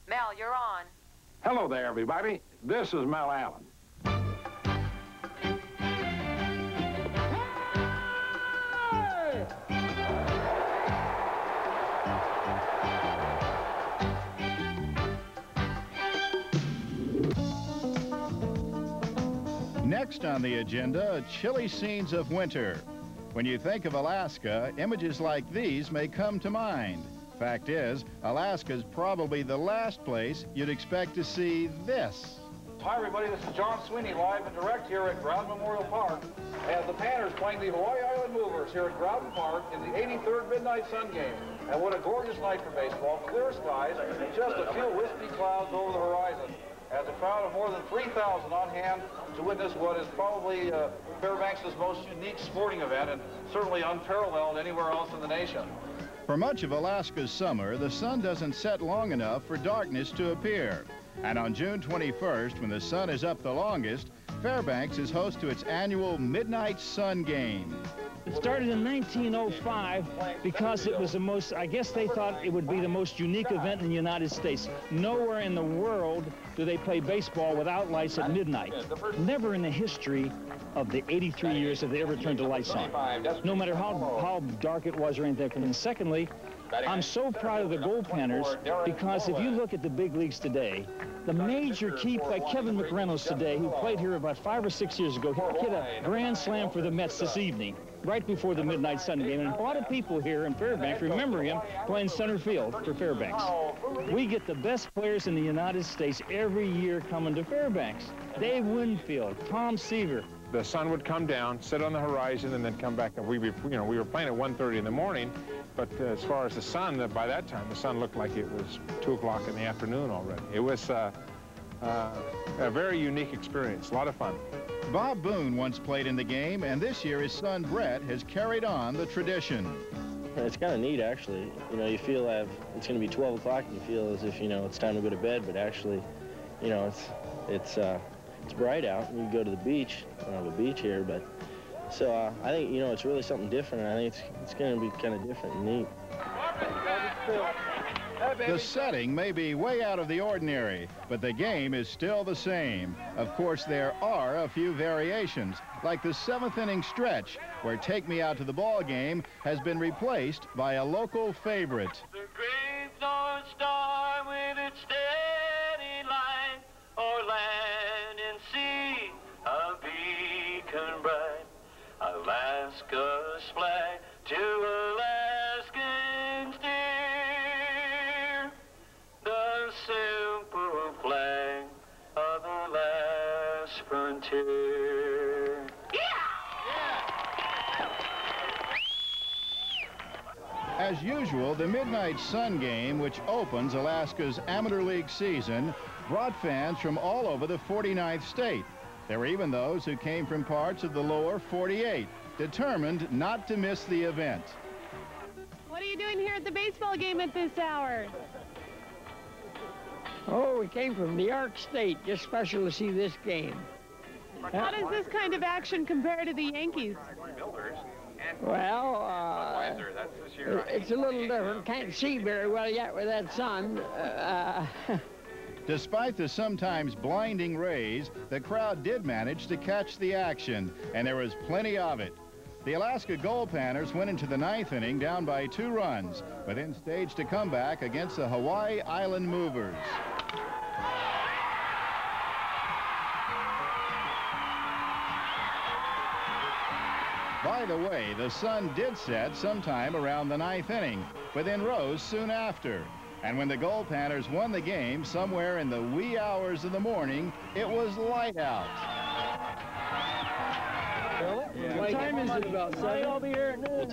Mel, you're on. Hello there, everybody. This is Mel Allen. Next on the agenda, chilly scenes of winter. When you think of Alaska, images like these may come to mind. Fact is, Alaska's probably the last place you'd expect to see this. Hi, everybody. This is John Sweeney, live and direct here at Ground Memorial Park as the Panthers playing the Hawaii Island Movers here at Ground Park in the 83rd Midnight Sun Game. And what a gorgeous night for baseball. Clear skies, just a few wispy clouds over the horizon. As a crowd of more than 3,000 on hand to witness what is probably Fairbanks' most unique sporting event and certainly unparalleled anywhere else in the nation. For much of Alaska's summer, the sun doesn't set long enough for darkness to appear. And on June 21st, when the sun is up the longest, Fairbanks is host to its annual Midnight Sun Game. It started in 1905 because it was the most, I guess they thought it would be the most unique event in the United States. Nowhere in the world do they play baseball without lights at midnight. Never in the history of the 83 years have they ever turned the lights on, no matter how dark it was or anything. And secondly, I'm so proud of the goaltenders because if you look at the big leagues today, the major key play, Kevin McReynolds today, who played here about 5 or 6 years ago, hit a grand slam for the Mets this evening, right before the Midnight Sun Game. And a lot of people here in Fairbanks remember him playing center field for Fairbanks. We get the best players in the United States every year coming to Fairbanks. Dave Winfield, Tom Seaver. The sun would come down, sit on the horizon, and then come back. And we were playing at 1:30 in the morning, but as far as the sun, by that time, the sun looked like it was 2 o'clock in the afternoon already. It was a very unique experience, a lot of fun. Bob Boone once played in the game, and this year his son Bret has carried on the tradition. It's kind of neat, actually. You know, you feel that it's going to be 12 o'clock, and you feel as if, you know, it's time to go to bed, but actually, you know, it's bright out, and you go to the beach. I don't have a beach here, but so I think, you know, it's really something different. I think it's going to be kind of different and neat. The setting may be way out of the ordinary, but the game is still the same. Of course, there are a few variations, like the 7th inning stretch, where Take Me Out to the Ball Game has been replaced by a local favorite. The great North Star with its steady line, o'er land and sea, a beacon bright, Alaska's flag to Alaskans dear, the simple flag of the last frontier. As usual, the Midnight Sun Game, which opens Alaska's Amateur League season, brought fans from all over the 49th state. There were even those who came from parts of the lower 48, determined not to miss the event. What are you doing here at the baseball game at this hour? Oh, we came from New York State, just special to see this game. How does this kind of action compare to the Yankees? Well, it's a little different. Can't see very well yet with that sun. Despite the sometimes blinding rays, the crowd did manage to catch the action, and there was plenty of it. The Alaska Goalpanners went into the 9th inning down by 2 runs, but then staged a comeback against the Hawaii Island Movers. By the way, the sun did set sometime around the 9th inning, but then rose soon after. And when the Goalpanners won the game somewhere in the wee hours of the morning, it was light out. What time is it about? 7? I'll be here at noon.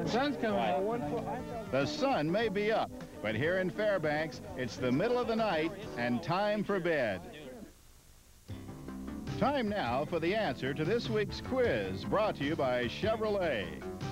The sun's coming out. The sun may be up, but here in Fairbanks, it's the middle of the night and time for bed. Time now for the answer to this week's quiz, brought to you by Chevrolet.